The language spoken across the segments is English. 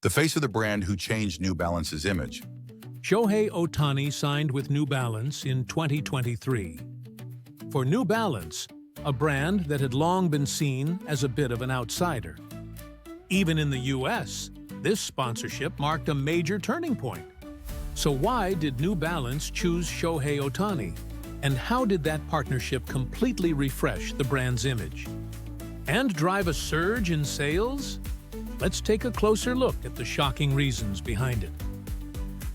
the face of the brand who changed New Balance's image. Shohei Ohtani signed with New Balance in 2023. For New Balance, a brand that had long been seen as a bit of an outsider. Even in the US, this sponsorship marked a major turning point. So why did New Balance choose Shohei Ohtani? And how did that partnership completely refresh the brand's image? And drive a surge in sales? Let's take a closer look at the shocking reasons behind it.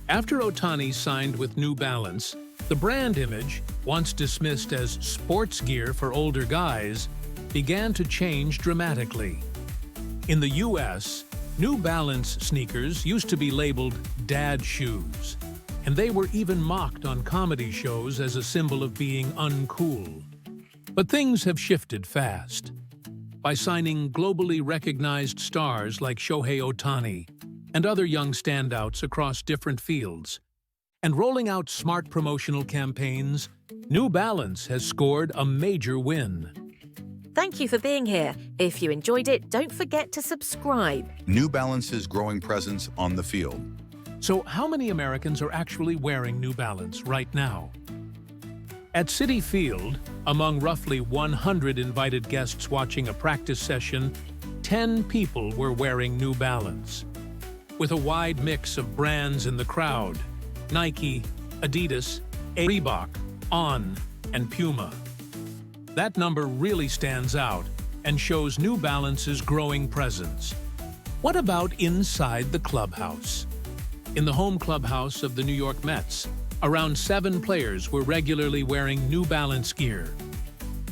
After Ohtani signed with New Balance, the brand image, once dismissed as sports gear for older guys, began to change dramatically. In the US, New Balance sneakers used to be labeled dad shoes, and they were even mocked on comedy shows as a symbol of being uncool. But things have shifted fast. By signing globally recognized stars like Shohei Ohtani and other young standouts across different fields, and rolling out smart promotional campaigns, New Balance has scored a major win. Thank you for being here. If you enjoyed it, don't forget to subscribe. New Balance's growing presence on the field. So how many Americans are actually wearing New Balance right now? At Citi Field, among roughly 100 invited guests watching a practice session, 10 people were wearing New Balance. With a wide mix of brands in the crowd: Nike, Adidas, Reebok, On, and Puma. That number really stands out and shows New Balance's growing presence. What about inside the clubhouse? In the home clubhouse of the New York Mets, around 7 players were regularly wearing New Balance gear.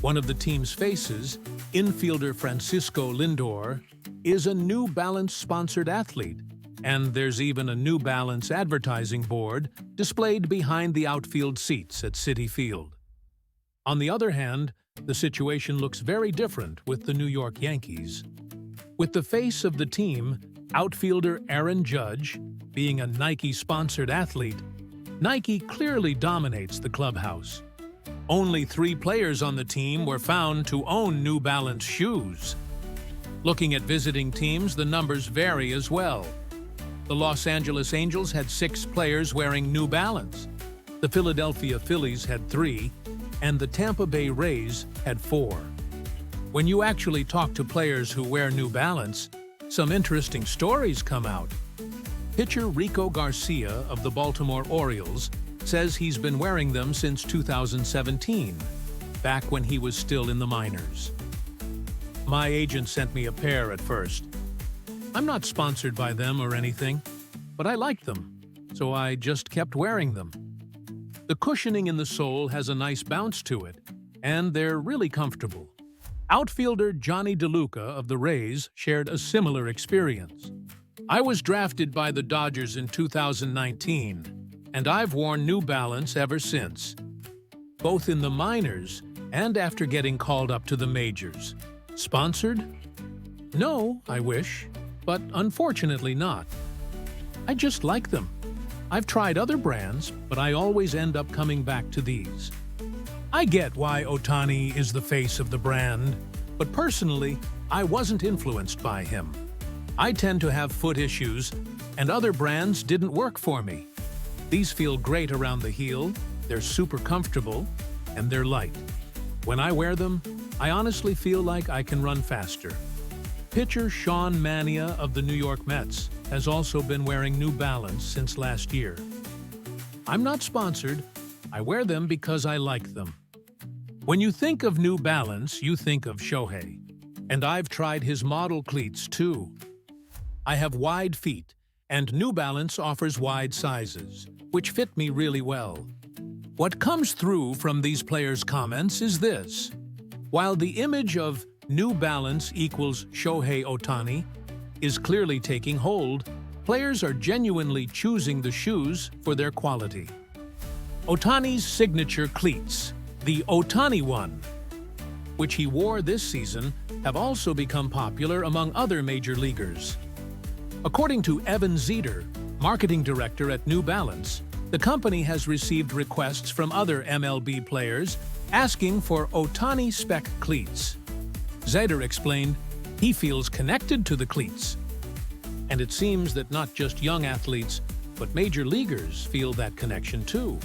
One of the team's faces, infielder Francisco Lindor, is a New Balance-sponsored athlete, and there's even a New Balance advertising board displayed behind the outfield seats at Citi Field. On the other hand, the situation looks very different with the New York Yankees. With the face of the team, outfielder Aaron Judge, being a Nike-sponsored athlete, Nike clearly dominates the clubhouse. Only 3 players on the team were found to own New Balance shoes. Looking at visiting teams, the numbers vary as well. The Los Angeles Angels had 6 players wearing New Balance. The Philadelphia Phillies had 3, and the Tampa Bay Rays had 4. When you actually talk to players who wear New Balance, some interesting stories come out. Pitcher Rico Garcia of the Baltimore Orioles says he's been wearing them since 2017, back when he was still in the minors. My agent sent me a pair at first. I'm not sponsored by them or anything, but I like them, so I just kept wearing them. The cushioning in the sole has a nice bounce to it, and they're really comfortable. Outfielder Johnny DeLuca of the Rays shared a similar experience. I was drafted by the Dodgers in 2019, and I've worn New Balance ever since, both in the minors and after getting called up to the majors. Sponsored? No, I wish, but unfortunately not. I just like them. I've tried other brands, but I always end up coming back to these. I get why Ohtani is the face of the brand, but personally, I wasn't influenced by him. I tend to have foot issues, and other brands didn't work for me. These feel great around the heel, they're super comfortable, and they're light. When I wear them, I honestly feel like I can run faster. Pitcher Sean Mania of the New York Mets has also been wearing New Balance since last year. I'm not sponsored, I wear them because I like them. When you think of New Balance, you think of Shohei. And I've tried his model cleats too. I have wide feet, and New Balance offers wide sizes, which fit me really well. What comes through from these players' comments is this. While the image of New Balance equals Shohei Ohtani is clearly taking hold, players are genuinely choosing the shoes for their quality. Ohtani's signature cleats, the Otani one, which he wore this season, have also become popular among other major leaguers. According to Evan Zeter, marketing director at New Balance, the company has received requests from other MLB players asking for Ohtani spec cleats. Zeter explained he feels connected to the cleats. And it seems that not just young athletes, but major leaguers feel that connection too.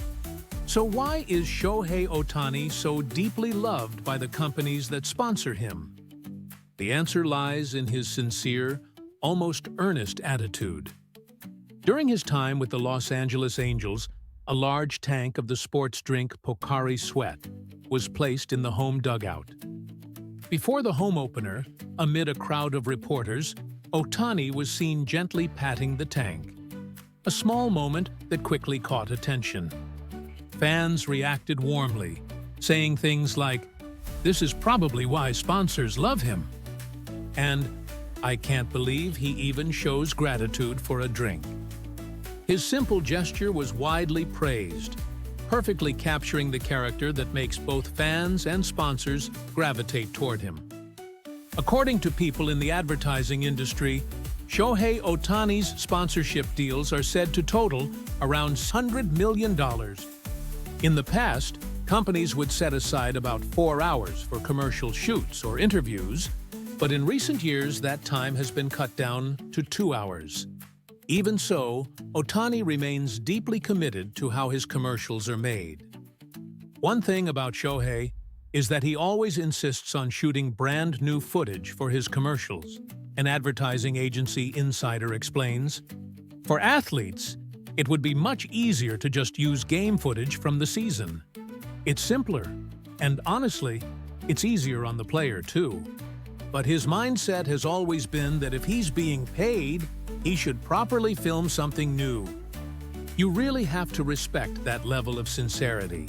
So why is Shohei Ohtani so deeply loved by the companies that sponsor him? The answer lies in his sincere, almost earnest attitude. During his time with the Los Angeles Angels, a large tank of the sports drink Pocari Sweat was placed in the home dugout. Before the home opener, amid a crowd of reporters, Ohtani was seen gently patting the tank. A small moment that quickly caught attention. Fans reacted warmly, saying things like, "This is probably why sponsors love him," and "I can't believe he even shows gratitude for a drink." His simple gesture was widely praised, perfectly capturing the character that makes both fans and sponsors gravitate toward him. According to people in the advertising industry, Shohei Ohtani's sponsorship deals are said to total around $100 million. In the past, companies would set aside about 4 hours for commercial shoots or interviews, but in recent years that time has been cut down to 2 hours. Even so, Ohtani remains deeply committed to how his commercials are made. One thing about Shohei is that he always insists on shooting brand new footage for his commercials, an advertising agency insider explains. For athletes, it would be much easier to just use game footage from the season. It's simpler, and honestly, it's easier on the player too. But his mindset has always been that if he's being paid, he should properly film something new. You really have to respect that level of sincerity.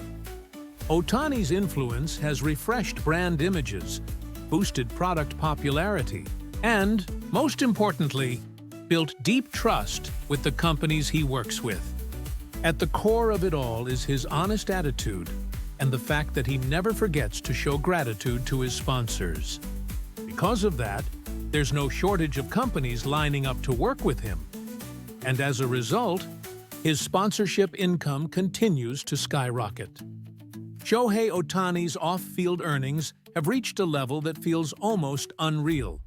Ohtani's influence has refreshed brand images, boosted product popularity, and, most importantly, built deep trust with the companies he works with. At the core of it all is his honest attitude and the fact that he never forgets to show gratitude to his sponsors. Because of that, there's no shortage of companies lining up to work with him. And as a result, his sponsorship income continues to skyrocket. Shohei Ohtani's off-field earnings have reached a level that feels almost unreal.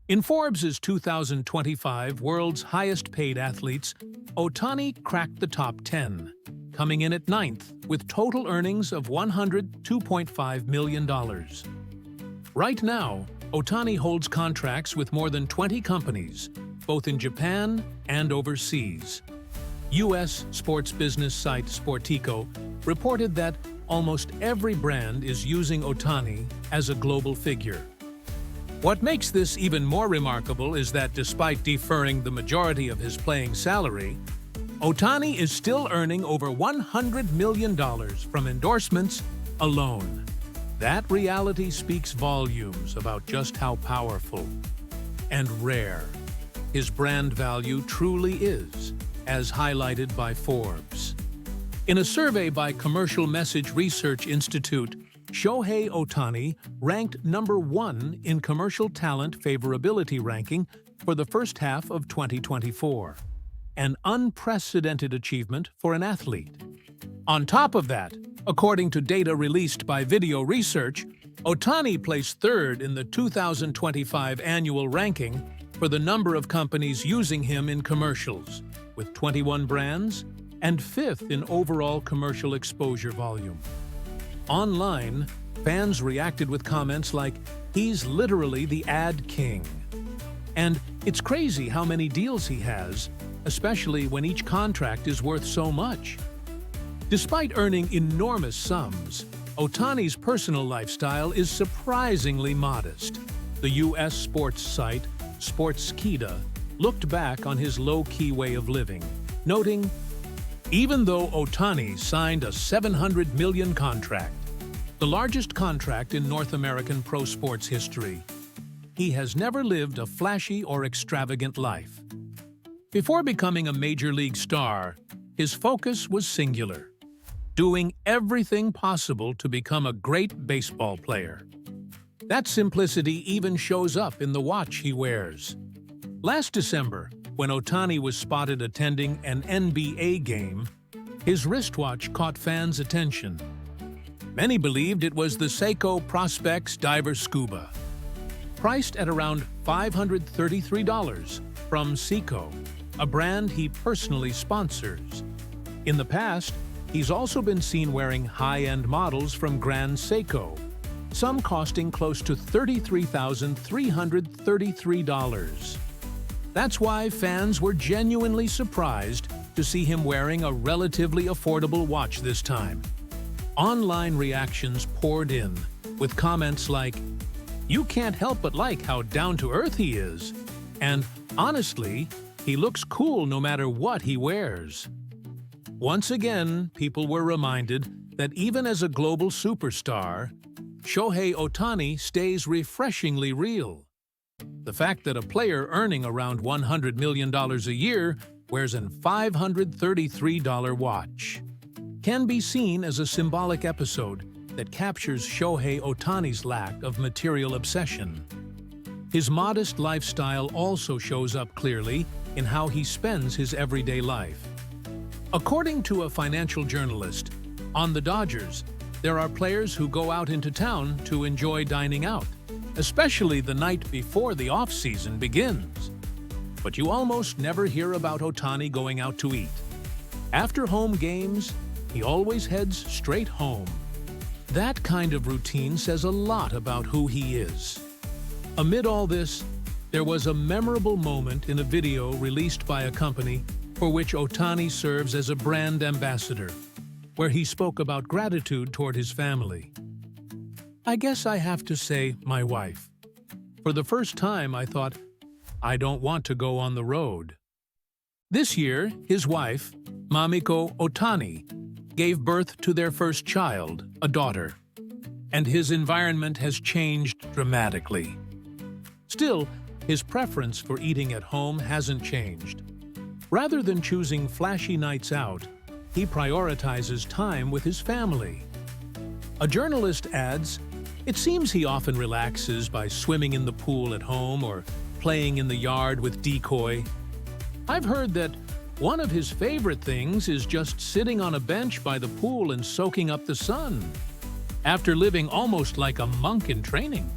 In Forbes' 2025 World's Highest-Paid Athletes, Ohtani cracked the top 10, coming in at 9th with total earnings of $102.5 million. Right now, Ohtani holds contracts with more than 20 companies, both in Japan and overseas. U.S. sports business site Sportico reported that almost every brand is using Ohtani as a global figure. What makes this even more remarkable is that despite deferring the majority of his playing salary, Ohtani is still earning over $100 million from endorsements alone. That reality speaks volumes about just how powerful and rare his brand value truly is, as highlighted by Forbes. In a survey by Commercial Message Research Institute, Shohei Ohtani ranked number 1 in commercial talent favorability ranking for the first half of 2024, an unprecedented achievement for an athlete. On top of that, according to data released by Video Research, Ohtani placed 3rd in the 2025 annual ranking for the number of companies using him in commercials, with 21 brands, and 5th in overall commercial exposure volume. Online, fans reacted with comments like, "He's literally the ad king." And "It's crazy how many deals he has, especially when each contract is worth so much." Despite earning enormous sums, Ohtani's personal lifestyle is surprisingly modest. The U.S. sports site Sportskita looked back on his low-key way of living, noting, "Even though Ohtani signed a $700 million contract, the largest contract in North American pro sports history, he has never lived a flashy or extravagant life." Before becoming a major league star, his focus was singular: doing everything possible to become a great baseball player. That simplicity even shows up in the watch he wears. Last December, when Ohtani was spotted attending an NBA game, his wristwatch caught fans' attention. Many believed it was the Seiko Prospex Diver Scuba. Priced at around $533, from Seiko, a brand he personally sponsors. In the past, he's also been seen wearing high-end models from Grand Seiko, some costing close to $33,333. That's why fans were genuinely surprised to see him wearing a relatively affordable watch this time. Online reactions poured in, with comments like, "You can't help but like how down-to-earth he is," and "Honestly, he looks cool no matter what he wears." Once again, people were reminded that even as a global superstar, Shohei Ohtani stays refreshingly real. The fact that a player earning around $100 million a year wears an $533 watch can be seen as a symbolic episode that captures Shohei Ohtani's lack of material obsession. His modest lifestyle also shows up clearly in how he spends his everyday life. According to a financial journalist, on the Dodgers, there are players who go out into town to enjoy dining out, especially the night before the off-season begins. But you almost never hear about Ohtani going out to eat. After home games, he always heads straight home. That kind of routine says a lot about who he is. Amid all this, there was a memorable moment in a video released by a company for which Ohtani serves as a brand ambassador, where he spoke about gratitude toward his family. I guess I have to say my wife. For the first time, I thought, I don't want to go on the road. This year, his wife, Mamiko Ohtani, gave birth to their first child, a daughter, and his environment has changed dramatically. Still, his preference for eating at home hasn't changed. Rather than choosing flashy nights out, he prioritizes time with his family. A journalist adds, "It seems he often relaxes by swimming in the pool at home or playing in the yard with decoy. I've heard that one of his favorite things is just sitting on a bench by the pool and soaking up the sun, after living almost like a monk in training."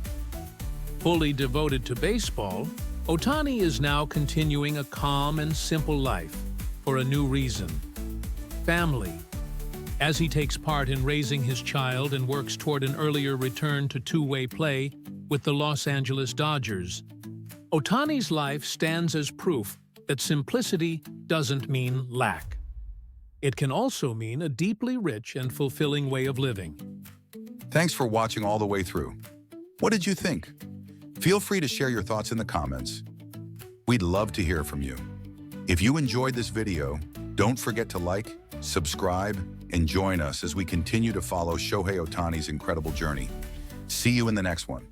Fully devoted to baseball, Ohtani is now continuing a calm and simple life for a new reason: family. As he takes part in raising his child and works toward an earlier return to two-way play with the Los Angeles Dodgers, Ohtani's life stands as proof that simplicity doesn't mean lack. It can also mean a deeply rich and fulfilling way of living. Thanks for watching all the way through. What did you think? Feel free to share your thoughts in the comments. We'd love to hear from you. If you enjoyed this video, don't forget to like, subscribe, and join us as we continue to follow Shohei Ohtani's incredible journey. See you in the next one.